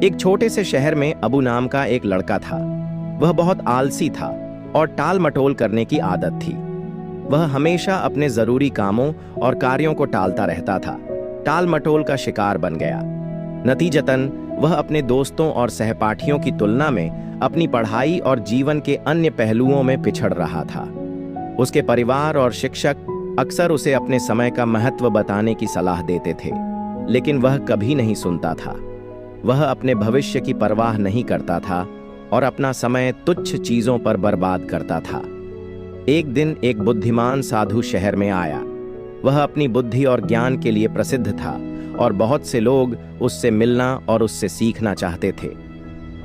एक छोटे से शहर में अबू नाम का एक लड़का था। वह बहुत आलसी था और टाल मटोल करने की आदत थी। वह हमेशा अपने जरूरी कामों और कार्यों को टालता रहता था। टाल मटोल का शिकार बन गया। नतीजतन वह अपने दोस्तों और सहपाठियों की तुलना में अपनी पढ़ाई और जीवन के अन्य पहलुओं में पिछड़ रहा था। उसके परिवार और शिक्षक अक्सर उसे अपने समय का महत्व बताने की सलाह देते थे, लेकिन वह कभी नहीं सुनता था। वह अपने भविष्य की परवाह नहीं करता था और अपना समय तुच्छ चीजों पर बर्बाद करता था। एक दिन एक बुद्धिमान साधु शहर में आया। वह अपनी बुद्धि और ज्ञान के लिए प्रसिद्ध था और बहुत से लोग उससे मिलना और उससे सीखना चाहते थे।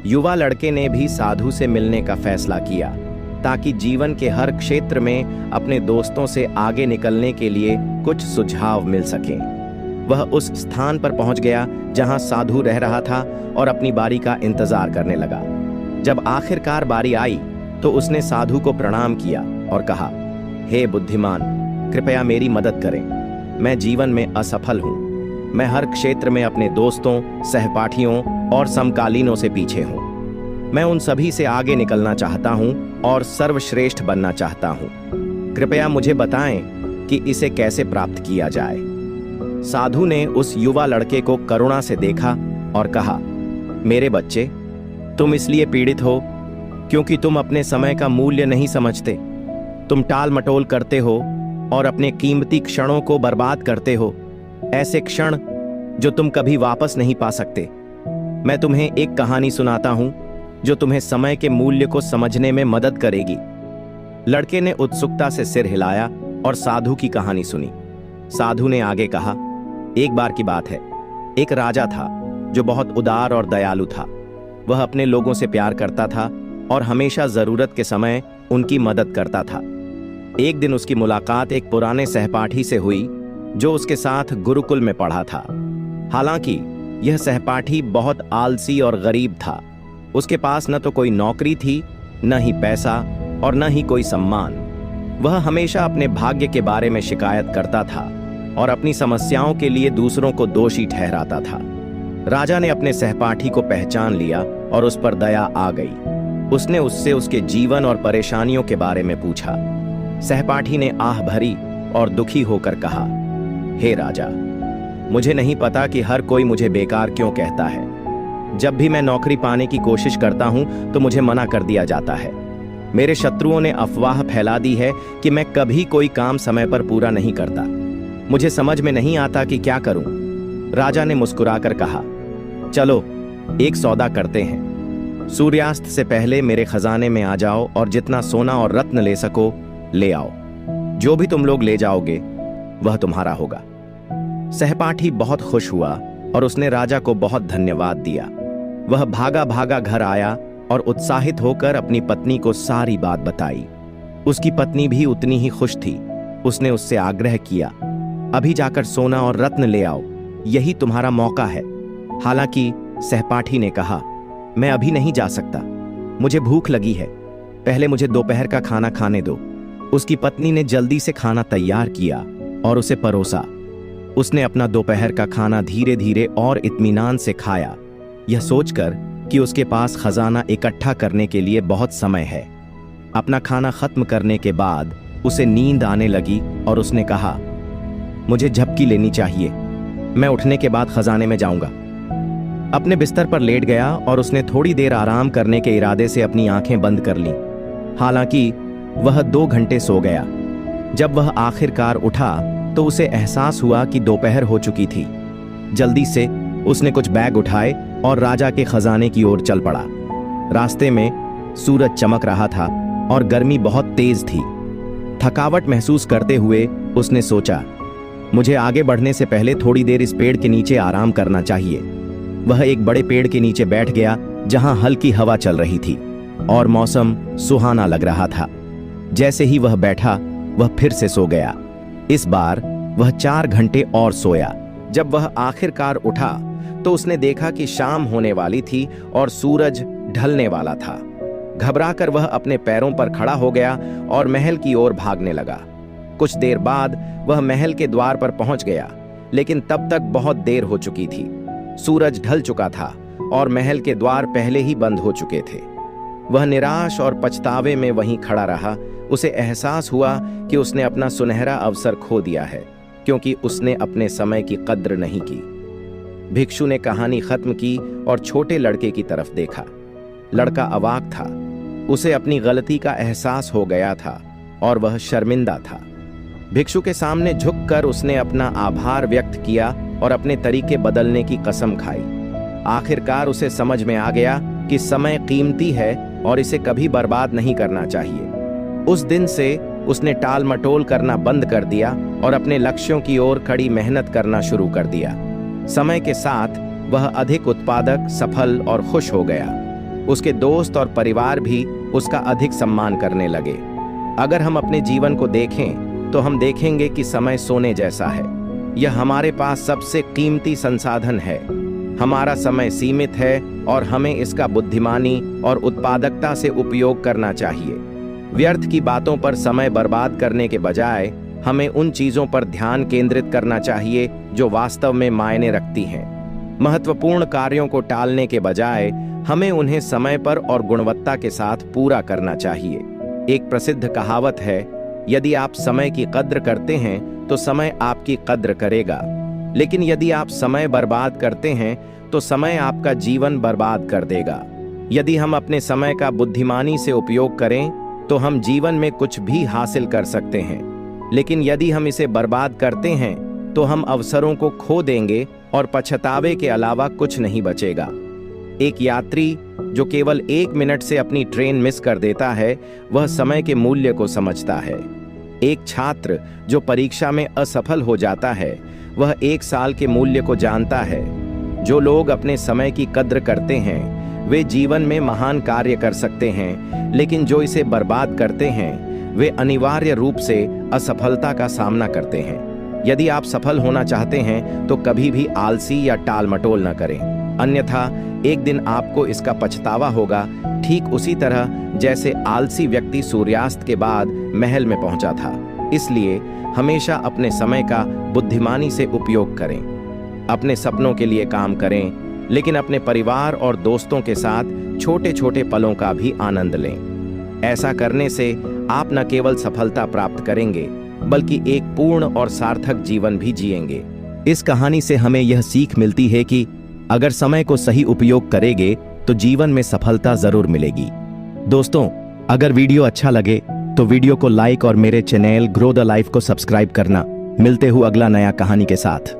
युवा लड़के ने भी साधु से मिलने का फैसला किया ताकि जीवन के हर क्षेत्र में अपने दोस्तों से आगे निकलने के लिए कुछ सुझाव मिल सकें। वह उस स्थान पर पहुंच गया जहां साधु रह रहा था और अपनी बारी का इंतजार करने लगा। जब आखिरकार बारी आई तो उसने साधु को प्रणाम किया और कहा, हे बुद्धिमान, कृपया मेरी मदद करें। मैं जीवन में असफल हूं। मैं हर क्षेत्र में अपने दोस्तों, सहपाठियों और समकालीनों से पीछे हूं। मैं उन सभी से आगे निकलना चाहता हूं और सर्वश्रेष्ठ बनना चाहता हूं। कृपया मुझे बताएं कि इसे कैसे प्राप्त किया जाए। साधु ने उस युवा लड़के को करुणा से देखा और कहा, मेरे बच्चे, तुम इसलिए पीड़ित हो क्योंकि तुम अपने समय का मूल्य नहीं समझते। तुम टाल मटोल करते हो और अपने कीमती क्षणों को बर्बाद करते हो, ऐसे क्षण जो तुम कभी वापस नहीं पा सकते। मैं तुम्हें एक कहानी सुनाता हूं जो तुम्हें समय के मूल्य को समझने में मदद करेगी। लड़के ने उत्सुकता से सिर हिलाया और साधु की कहानी सुनी। साधु ने आगे कहा, एक बार की बात है, एक राजा था जो बहुत उदार और दयालु था। वह अपने लोगों से प्यार करता था और हमेशा जरूरत के समय उनकी मदद करता था। एक दिन उसकी मुलाकात एक पुराने सहपाठी से हुई जो उसके साथ गुरुकुल में पढ़ा था। हालांकि यह सहपाठी बहुत आलसी और गरीब था। उसके पास न तो कोई नौकरी थी, न ही पैसा और न ही कोई सम्मान। वह हमेशा अपने भाग्य के बारे में शिकायत करता था और अपनी समस्याओं के लिए दूसरों को दोषी ठहराता था। राजा ने अपने सहपाठी को पहचान लिया और उस पर दया आ गई। उसने उससे उसके जीवन और परेशानियों के बारे में पूछा। सहपाठी ने आह भरी और दुखी होकर कहा, हे राजा, मुझे नहीं पता कि हर कोई मुझे बेकार क्यों कहता है। जब भी मैं नौकरी पाने की कोशिश करता हूं तो मुझे मना कर दिया जाता है। मेरे शत्रुओं ने अफवाह फैला दी है कि मैं कभी कोई काम समय पर पूरा नहीं करता। मुझे समझ में नहीं आता कि क्या करूं। राजा ने मुस्कुराकर कहा, चलो एक सौदा करते हैं। सूर्यास्त से पहले मेरे खजाने में आ जाओ और जितना सोना और रत्न ले सको ले आओ। जो भी तुम लोग ले जाओगे वह तुम्हारा होगा। सहपाठी बहुत खुश हुआ और उसने राजा को बहुत धन्यवाद दिया। वह भागा भागा घर आया और उत्साहित होकर अपनी पत्नी को सारी बात बताई। उसकी पत्नी भी उतनी ही खुश थी। उसने उससे आग्रह किया, अभी जाकर सोना और रत्न ले आओ, यही तुम्हारा मौका है। हालांकि सहपाठी ने कहा, मैं अभी नहीं जा सकता, मुझे भूख लगी है, पहले मुझे दोपहर का खाना खाने दो। उसकी पत्नी ने जल्दी से खाना तैयार किया और उसे परोसा। उसने अपना दोपहर का खाना धीरे धीरे और इत्मीनान से खाया, यह सोचकर कि उसके पास खजाना इकट्ठा करने के लिए बहुत समय है। अपना खाना खत्म करने के बाद उसे नींद आने लगी और उसने कहा, मुझे झपकी लेनी चाहिए, मैं उठने के बाद खजाने में जाऊंगा। अपने बिस्तर पर लेट गया और उसने थोड़ी देर आराम करने के इरादे से अपनी आंखें बंद कर लीं। हालांकि वह 2 घंटे सो गया। जब वह आखिरकार उठा तो उसे एहसास हुआ कि दोपहर हो चुकी थी। जल्दी से उसने कुछ बैग उठाए और राजा के खजाने की ओर चल पड़ा। रास्ते में सूरज चमक रहा था और गर्मी बहुत तेज थी। थकावट महसूस करते हुए उसने सोचा, मुझे आगे बढ़ने से पहले थोड़ी देर इस पेड़ के नीचे आराम करना चाहिए। वह एक बड़े पेड़ के नीचे बैठ गया जहां हल्की हवा चल रही थी और मौसम सुहाना लग रहा था। जैसे ही वह बैठा, वह फिर से सो गया। इस बार वह 4 घंटे और सोया। जब वह आखिरकार उठा तो उसने देखा कि शाम होने वाली थी और सूरज ढलने वाला था। घबराकर वह अपने पैरों पर खड़ा हो गया और महल की ओर भागने लगा। कुछ देर बाद वह महल के द्वार पर पहुंच गया, लेकिन तब तक बहुत देर हो चुकी थी। सूरज ढल चुका था और महल के द्वार पहले ही बंद हो चुके थे। वह निराश और पछतावे में वहीं खड़ा रहा। उसे एहसास हुआ कि उसने अपना सुनहरा अवसर खो दिया है, क्योंकि उसने अपने समय की कद्र नहीं की। भिक्षु ने कहानी खत्म की और छोटे लड़के की तरफ देखा। लड़का अवाक था। उसे अपनी गलती का एहसास हो गया था और वह शर्मिंदा था। भिक्षु के सामने झुककर उसने अपना आभार व्यक्त किया और अपने तरीके बदलने की कसम खाई। आखिरकार उसे समझ में आ गया कि समय कीमती है और इसे कभी बर्बाद नहीं करना चाहिए। उस दिन से उसने टाल मटोल करना बंद कर दिया और अपने लक्ष्यों की ओर कड़ी मेहनत करना शुरू कर दिया। समय के साथ वह अधिक उत्पादक, सफल और खुश हो गया। उसके दोस्त और परिवार भी उसका अधिक सम्मान करने लगे। अगर हम अपने जीवन को देखें तो हम देखेंगे कि समय सोने जैसा है। यह हमारे पास सबसे कीमती संसाधन है। हमारा समय सीमित है और हमें इसका बुद्धिमानी और उत्पादकता से उपयोग करना चाहिए। व्यर्थ की बातों पर समय बर्बाद करने के बजाय हमें उन चीजों पर ध्यान केंद्रित करना चाहिए जो वास्तव में मायने रखती हैं। महत्वपूर्ण कार्यों को टालने के बजाय हमें उन्हें समय पर और गुणवत्ता के साथ पूरा करना चाहिए। एक प्रसिद्ध कहावत है, यदि आप समय की कद्र करते हैं तो समय आपकी कद्र करेगा, लेकिन यदि आप समय बर्बाद करते हैं तो समय आपका जीवन बर्बाद कर देगा। यदि हम अपने समय का बुद्धिमानी से उपयोग करें तो हम जीवन में कुछ भी हासिल कर सकते हैं, लेकिन यदि हम इसे बर्बाद करते हैं तो हम अवसरों को खो देंगे और पछतावे के अलावा कुछ नहीं बचेगा। एक यात्री जो केवल 1 मिनट से अपनी ट्रेन मिस कर देता है, वह समय के मूल्य को समझता है। एक छात्र जो परीक्षा में असफल हो जाता है, वह 1 साल के मूल्य को जानता है। जो लोग अपने समय की कद्र करते हैं वे जीवन में महान कार्य कर सकते हैं, लेकिन जो इसे बर्बाद करते हैं वे अनिवार्य रूप से असफलता का सामना करते हैं। यदि आप सफल होना चाहते हैं तो कभी भी आलसी या टालमटोल न करें, अन्यथा एक दिन आपको इसका पछतावा होगा, ठीक उसी तरह जैसे आलसी व्यक्ति सूर्यास्त के बाद महल में पहुंचा था। इसलिए हमेशा अपने समय का बुद्धिमानी से उपयोग करें। अपने सपनों के लिए काम करें, लेकिन अपने परिवार और दोस्तों के साथ छोटे छोटे पलों का भी आनंद लें। ऐसा करने से आप न केवल सफलता प्राप्त करेंगे, बल्कि एक पूर्ण और सार्थक जीवन भी जिएंगे। इस कहानी से हमें यह सीख मिलती है कि अगर समय को सही उपयोग करेंगे तो जीवन में सफलता जरूर मिलेगी। दोस्तों, अगर वीडियो अच्छा लगे तो वीडियो को लाइक और मेरे चैनल ग्रो द लाइफ को सब्सक्राइब करना। मिलते हुए अगला नया कहानी के साथ।